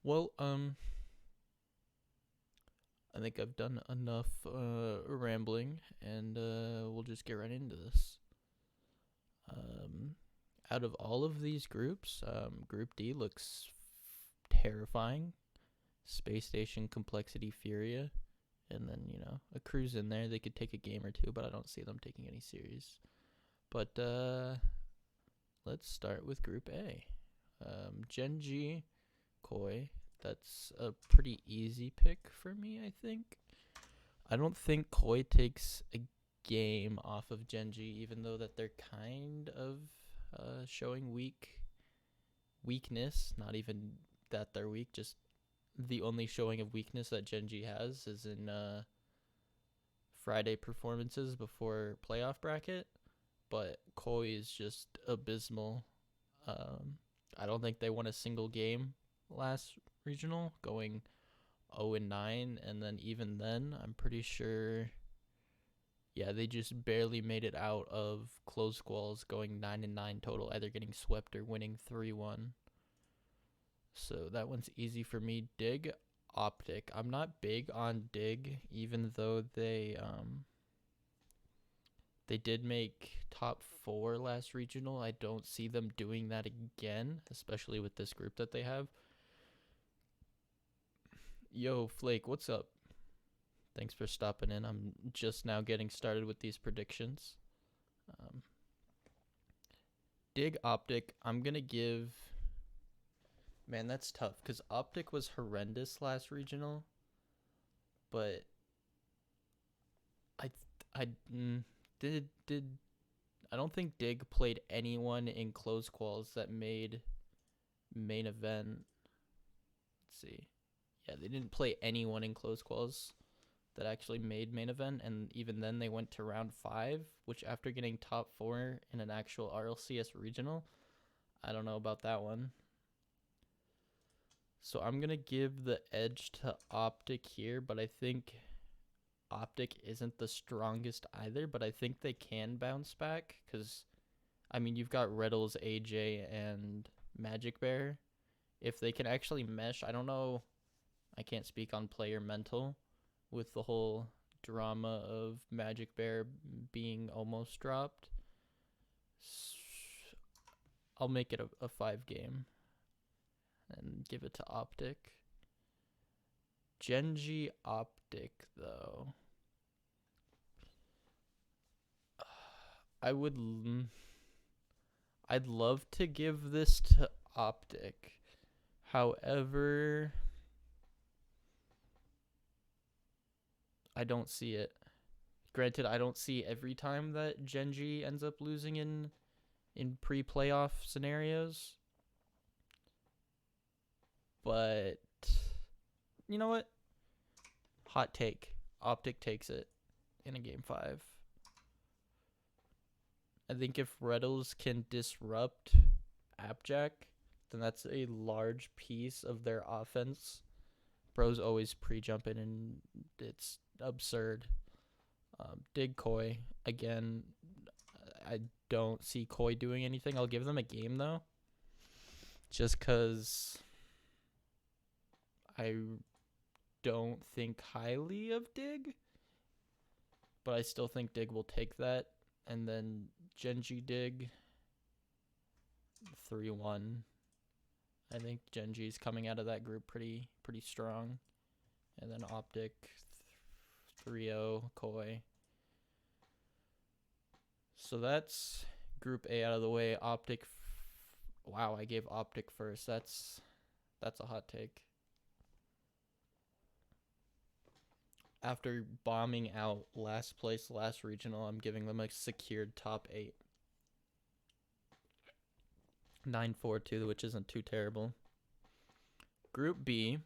Well, I think I've done enough rambling, and we'll just get right into this. Um, Out of all of these groups, Group D looks terrifying. Space Station, Complexity, Furia, and then a cruise in there. They could take a game or two, but I don't see them taking any series. But let's start with Group A. Genji, Koi. That's a pretty easy pick for me, I think. I don't think Koi takes a game off of Genji, even though that they're kind of showing weakness. Not even that they're weak, just the only showing of weakness that Genji has is in Friday performances before playoff bracket. But Koi is just abysmal. Um, I don't think they won a single game last regional, going 0-9, and then even then, I'm pretty sure. Yeah, they just barely made it out of close squalls, going 9-9 total, either getting swept or winning 3-1. So that one's easy for me. Dig, Optic. I'm not big on Dig, even though they did make top 4 last regional. I don't see them doing that again, especially with this group that they have. Yo, Flake, what's up? Thanks for stopping in. I'm just now getting started with these predictions. Um, Dig, Optic. I'm going to give. Man, that's tough because Optic was horrendous last regional, but I I did I don't think Dig played anyone in close quals that made main event. Let's see. Yeah, they didn't play anyone in close quals that actually made main event, and even then they went to round 5, which after getting top 4 in an actual RLCS regional, I don't know about that one. So I'm going to give the edge to Optic here, but I think Optic isn't the strongest either, but I think they can bounce back because, I mean, you've got Riddles, AJ, and Magic Bear. If they can actually mesh, I don't know. I can't speak on player mental with the whole drama of Magic Bear being almost dropped. I'll make it a 5 game and give it to Optic. Genji Optic, though. I would. I'd love to give this to Optic. However, I don't see it. Granted, I don't see every time that Genji ends up losing in pre-playoff scenarios. But you know what? Hot take. Optic takes it in a game 5. I think if Riddles can disrupt Appjack, then that's a large piece of their offense. Bro's always pre-jumping, and it's absurd. Dig Koi. Again, I don't see Koi doing anything. I'll give them a game, though. Just because I don't think highly of Dig. But I still think Dig will take that. And then Genji Dig 3-1. I think Genji's coming out of that group pretty strong. And then Optic 3-0 Koi. So that's Group A out of the way. Optic. Wow, I gave Optic first. That's a hot take. After bombing out last place last regional, I'm giving them a secured top 8. 9-4-2, which isn't too terrible. Group B,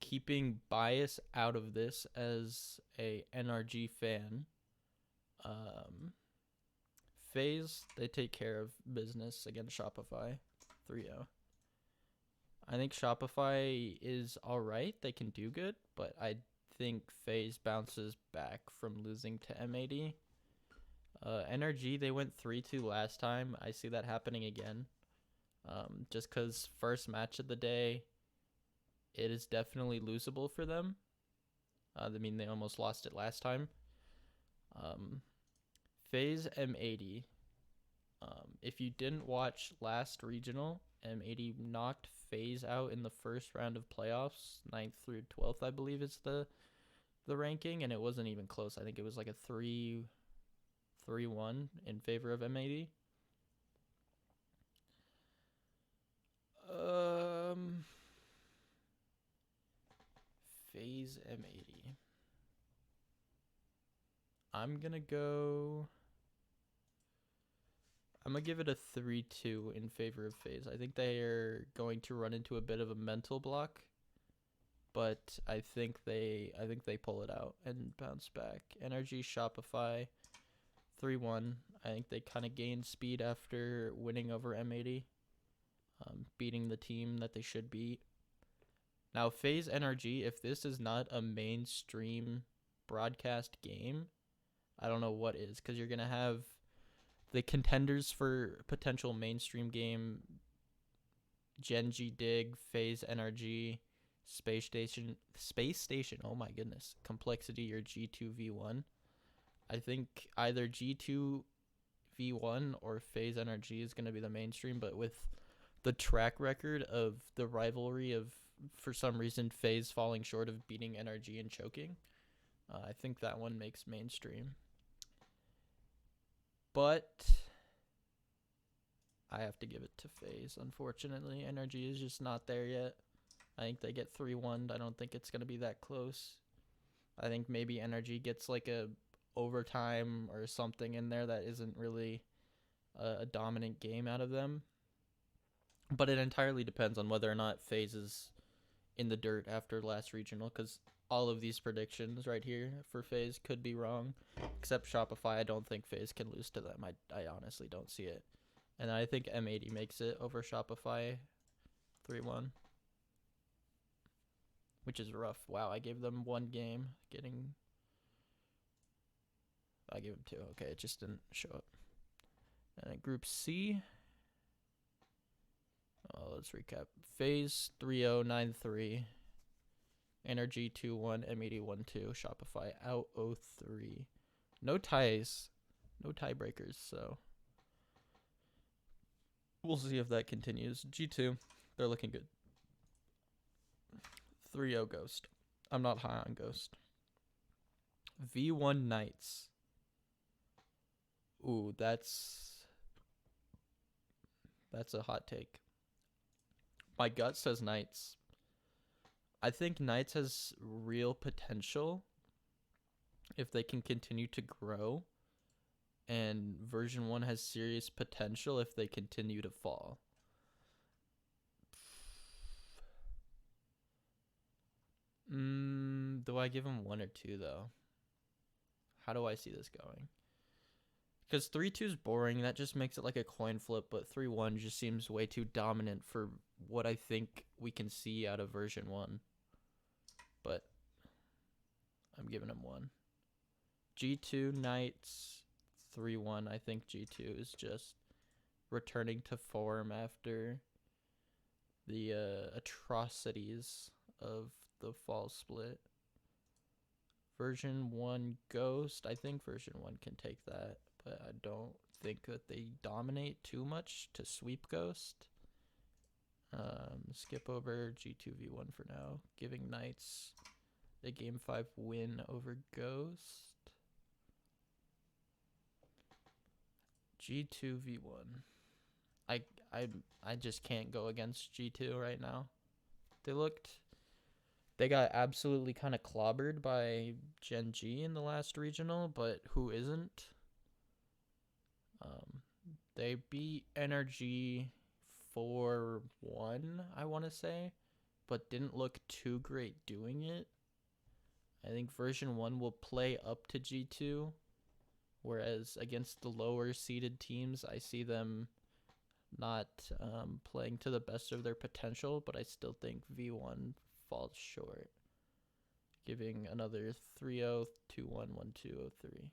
keeping bias out of this as a NRG fan, FaZe, they take care of business against Shopify 3-0. I think Shopify is alright. They can do good, but I think FaZe bounces back from losing to M80. NRG, they went 3-2 last time. I see that happening again. Just because first match of the day, it is definitely losable for them. I mean, they almost lost it last time. FaZe M80. If you didn't watch last regional, M80 knocked FaZe out in the first round of playoffs, 9th through 12th, I believe is the ranking, and it wasn't even close. I think it was like a 3-1 in favor of M80. FaZe M80. I'm gonna give it a 3-2 in favor of FaZe. I think they are going to run into a bit of a mental block, but I think they pull it out and bounce back. Energy Shopify 3-1. I think they kind of gained speed after winning over M80, beating the team that they should beat. Now, FaZe NRG, if this is not a mainstream broadcast game, I don't know what is, because you're going to have the contenders for potential mainstream game: Genji Dig, FaZe NRG, Space Station, oh my goodness, Complexity, or G2V1. I think either G2V1 or FaZe NRG is going to be the mainstream, but with the track record of the rivalry of, for some reason, FaZe falling short of beating NRG and choking, I think that one makes mainstream. But I have to give it to FaZe, unfortunately. NRG is just not there yet. I think they get 3-1. I don't think it's going to be that close. I think maybe NRG gets like a overtime or something in there that isn't really a dominant game out of them. But it entirely depends on whether or not FaZe is in the dirt after last regional, because all of these predictions right here for FaZe could be wrong, except Shopify. I don't think FaZe can lose to them. I honestly don't see it. And I think M80 makes it over Shopify 3-1, which is rough. Wow, I gave them one game. I gave them two. Okay, it just didn't show up. And Group C. Let's recap. FaZe 3-0, 9-3. Energy 2-1, M80 1-2. Shopify out 0-3. No ties. No tiebreakers, so we'll see if that continues. G2, they're looking good. 3-0 Ghost. I'm not high on Ghost. V1 Knights. Ooh, that's a hot take. My gut says Knights. I think Knights has real potential if they can continue to grow, and version 1 has serious potential if they continue to fall. Do I give them 1 or 2 though? How do I see this going? Because 3-2 is boring. That just makes it like a coin flip, but 3-1 just seems way too dominant for what I think we can see out of version 1. But I'm giving them 1. G2 Knights 3-1. I think G2 is just returning to form after the atrocities of the fall split. Version 1 Ghost. I think version 1 can take that, but I don't think that they dominate too much to sweep Ghost. Skip over G2V1 for now, giving Knights a Game 5 win over Ghost. G2V1. I just can't go against G2 right now. They got absolutely kind of clobbered by Gen G in the last regional, but who isn't? They beat NRG 4-1, I want to say, but didn't look too great doing it. I think version 1 will play up to G2, whereas against the lower seeded teams, I see them not playing to the best of their potential, but I still think V1 falls short, giving another 3-0, 2-1, 1-2, 0-3.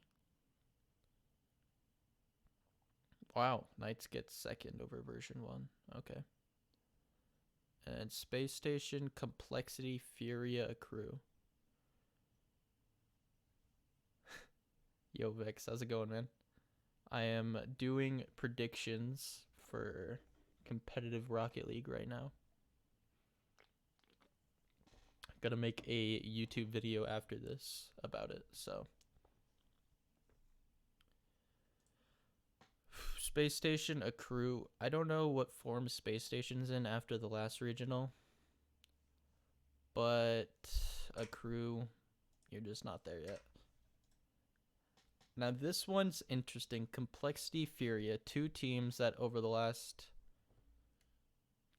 Wow, Knights get second over version 1. Okay. And Space Station, Complexity, Furia, Accrue. Yo, Vex, how's it going, man? I am doing predictions for competitive Rocket League right now. I'm gonna make a YouTube video after this about it, so. Space Station, Accrue. I don't know what form Space Station's in after the last regional, but Accrue, you're just not there yet. Now this one's interesting. Complexity, Furia, two teams that over the last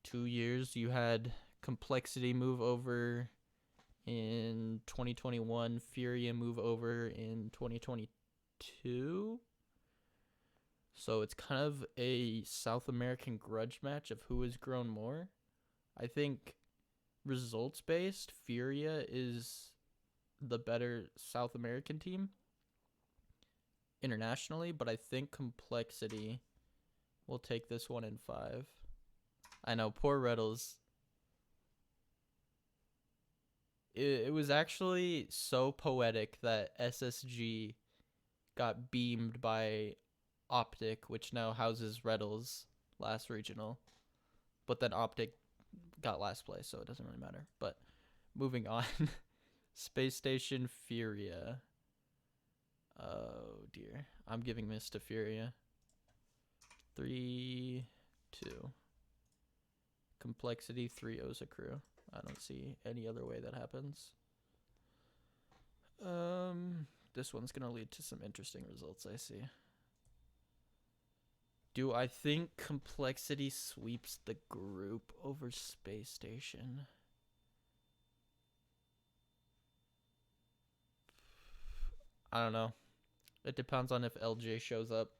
2 years you had Complexity move over in 2021, Furia move over in 2022. So it's kind of a South American grudge match of who has grown more. I think results based, Furia is the better South American team internationally, but I think Complexity will take this one in 5. I know, poor Reddles. It was actually so poetic that SSG got beamed by Optic, which now houses Reddles last regional. But then Optic got last place, so it doesn't really matter. But moving on. Space Station, Furia. Oh, dear. I'm giving this to Furia. 3-2. Complexity, 3-0's Accrue. I don't see any other way that happens. This one's going to lead to some interesting results, I see. Do I think Complexity sweeps the group over Space Station? I don't know. It depends on if LJ shows up.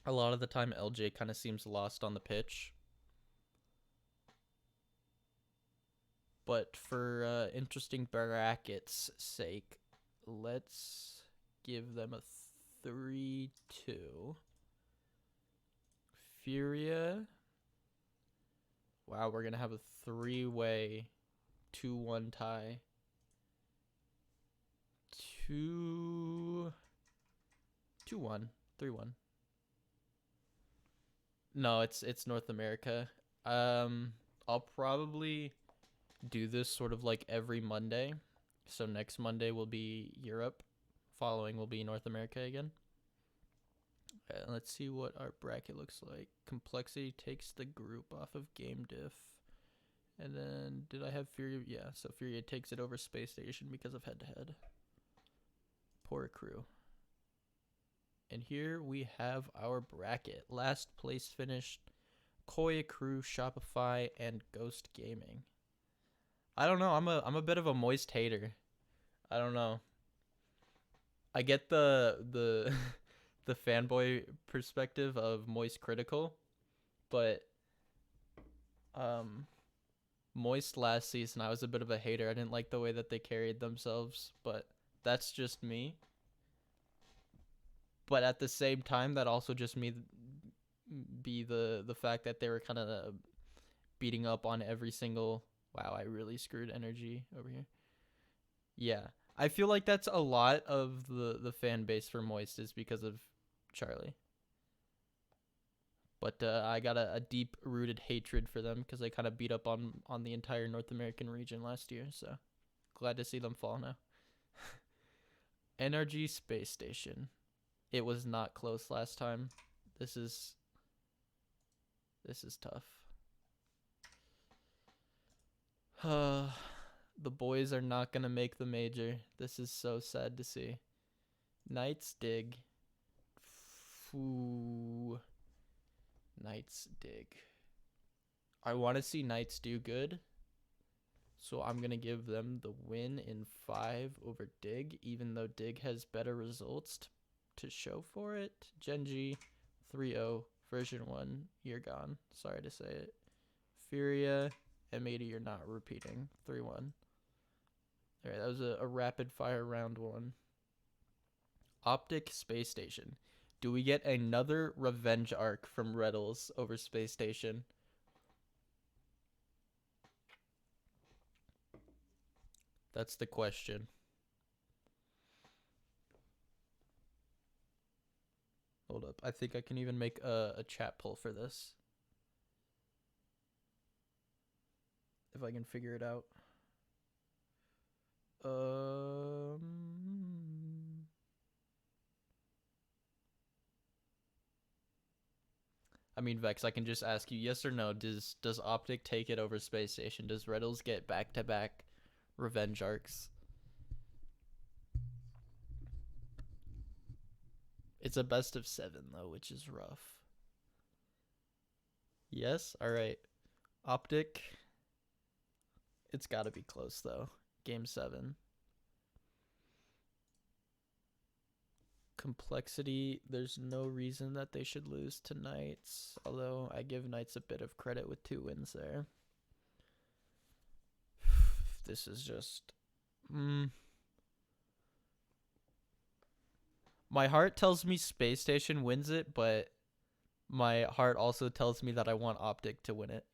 A lot of the time, LJ kind of seems lost on the pitch. But for interesting brackets' sake, let's give them a 3-2. Furia. Wow, we're going to have a 3-way 2-1 tie. 2-1. 3-1. No, it's North America. I'll probably do this sort of like every Monday. So next Monday will be Europe. Following will be North America again. Let's see what our bracket looks like. Complexity takes the group off of game diff. And then, did I have Furia? Yeah, so Furia takes it over Space Station because of head-to-head. Poor Accrue. And here we have our bracket. Last place finished, Koi, Accrue, Shopify, and Ghost Gaming. I don't know. I'm a bit of a Moist hater. I don't know. I get the the fanboy perspective of Moist critical, but Moist last season I was a bit of a hater. I didn't like the way that they carried themselves, but that's just me. But at the same time, that also just be the fact that they were kind of beating up on every single. Wow, I really screwed energy over here. Yeah, I feel like that's a lot of the fan base for Moist is because of Charlie. But I got a deep-rooted hatred for them because they kind of beat up on the entire North American region last year. So glad to see them fall now. NRG Space Station. It was not close last time. This is tough. The boys are not going to make the major. This is so sad to see. Knights dig. Foo. Knights dig. I want to see Knights do good. So I'm going to give them the win in 5 over Dig, even though Dig has better results to show for it. Genji, 3-0, version 1, you're gone. Sorry to say it. Furia, M80, you're not repeating. 3-1. All right, that was a rapid fire round 1. Optic Space Station. Do we get another revenge arc from Reddles over Space Station? That's the question. Hold up. I think I can even make a chat poll for this. If I can figure it out. I mean, Vex, I can just ask you yes or no. Does Optic take it over Space Station? Does Reddles get back-to-back revenge arcs? It's a best of 7, though, which is rough. Yes? Alright. Optic. It's got to be close, though. Game 7. Complexity, there's no reason that they should lose to Knights, although I give Knights a bit of credit with 2 wins there. This is just... My heart tells me Space Station wins it, but my heart also tells me that I want Optic to win it,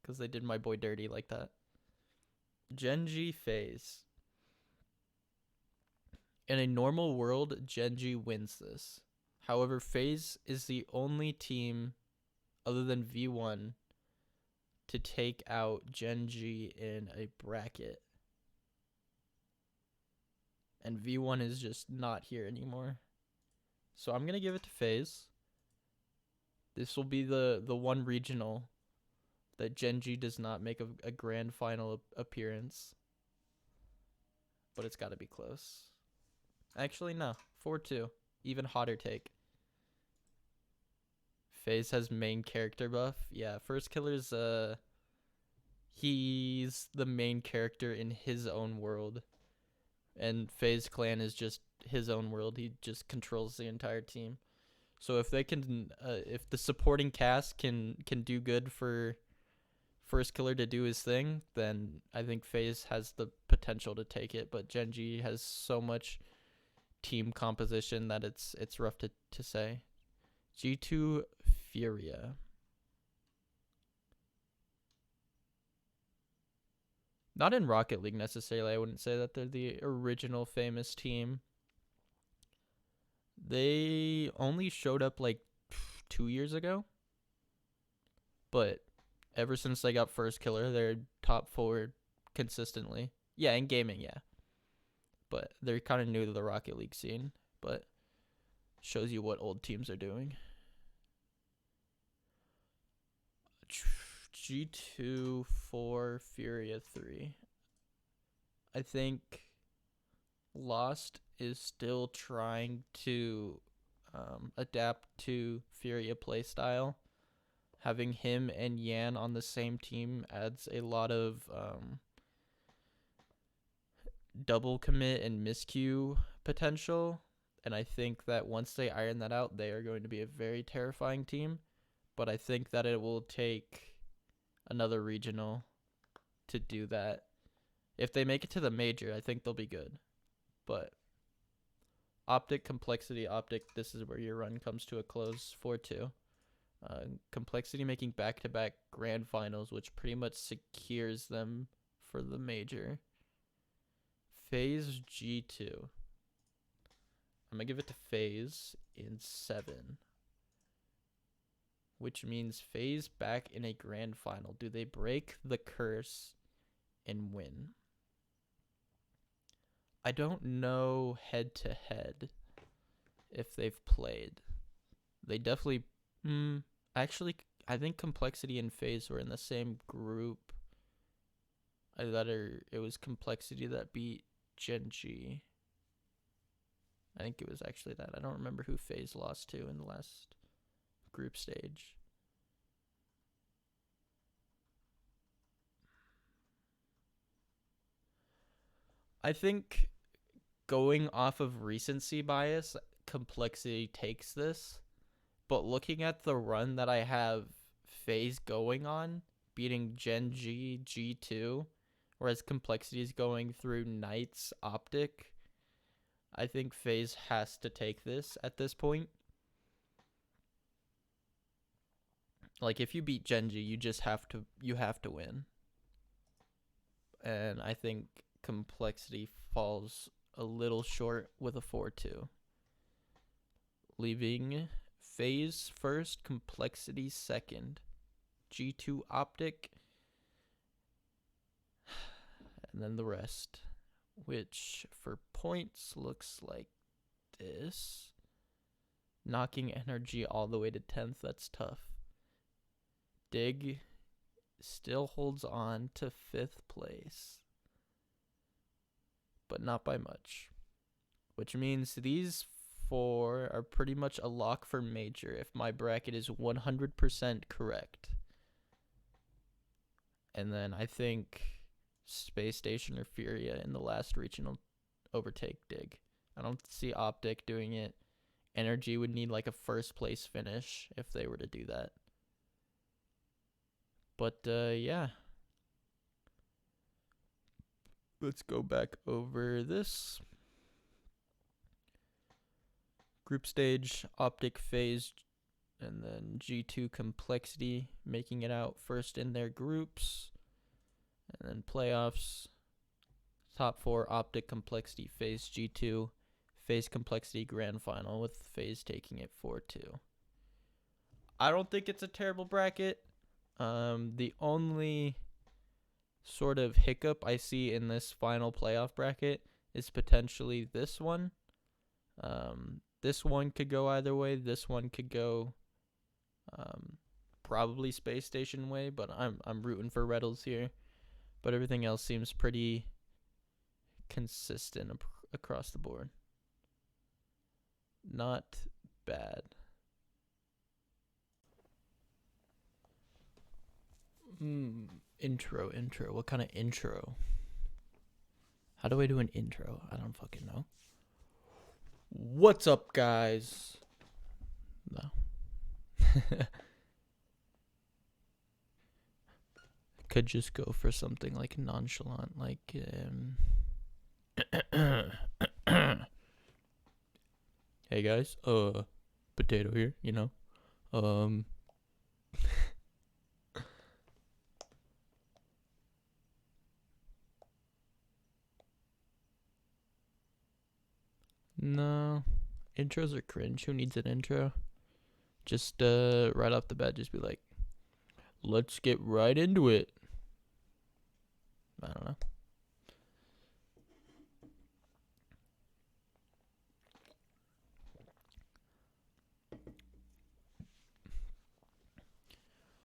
because they did my boy dirty like that. Genji FaZe. In a normal world, Genji wins this. However, FaZe is the only team other than V1 to take out Genji in a bracket. And V1 is just not here anymore. So I'm going to give it to FaZe. This will be the one regional that Genji does not make a grand final appearance. But it's got to be close. Actually, no. 4-2. Even hotter take. FaZe has main character buff. Yeah, First Killer's he's the main character in his own world. And FaZe Clan is just his own world. He just controls the entire team. So if they can if the supporting cast can do good for First Killer to do his thing, then I think FaZe has the potential to take it, but Genji has so much team composition that it's rough to say. G2 Furia. Not in Rocket League necessarily. I wouldn't say that they're the original famous team. They only showed up like 2 years ago. But ever since they got First Killer, they're top 4 consistently. Yeah, in gaming, yeah. But they're kind of new to the Rocket League scene. But shows you what old teams are doing. G2 4 Furia 3. I think Lost is still trying to adapt to Furia playstyle. Having him and Yan on the same team adds a lot of double commit and miscue potential. And I think that once they iron that out, they are going to be a very terrifying team. But I think that it will take another regional to do that. If they make it to the major, I think they'll be good. But Optic, Complexity, Optic, this is where your run comes to a close. 4-2. Complexity making back-to-back grand finals, which pretty much secures them for the major. FaZe G2. I'm going to give it to FaZe in 7. Which means FaZe back in a grand final. Do they break the curse and win? I don't know head-to-head if they've played. They definitely... actually, I think Complexity and FaZe were in the same group. It was Complexity that beat Genji. I think it was actually that. I don't remember who FaZe lost to in the last group stage. I think going off of recency bias, Complexity takes this. But looking at the run that I have FaZe going on, beating Genji G2, whereas Complexity is going through Knights Optic, I think FaZe has to take this at this point. Like, if you beat Genji, you have to win. And I think Complexity falls a little short with a 4-2. Leaving FaZe first, Complexity second. G2 Optic, and then the rest, which for points looks like this. Knocking Energy all the way to 10th, that's tough. Dig still holds on to 5th place, but not by much, which means these 4 are pretty much a lock for major if my bracket is 100% correct. And then I think Space Station or Furia in the last regional overtake Dig. I don't see Optic doing it. Energy would need like a first place finish if they were to do that. But yeah. Let's go back over this. Group stage, Optic, FaZe, and then G2 Complexity making it out first in their groups. And then playoffs, top 4, Optic, Complexity, FaZe, G2, FaZe, Complexity grand final with FaZe taking it 4-2. I don't think it's a terrible bracket. The only sort of hiccup I see in this final playoff bracket is potentially this one. This one could go either way. This one could go probably Space Station way, but I'm rooting for Reddles here. But everything else seems pretty consistent across the board. Not bad. Intro. What kind of intro? How do I do an intro? I don't fucking know. What's up, guys? No. Could just go for something like nonchalant, like hey guys, potato here, you know. No, intros are cringe. Who needs an intro? Just right off the bat, just be like, let's get right into it. I don't know.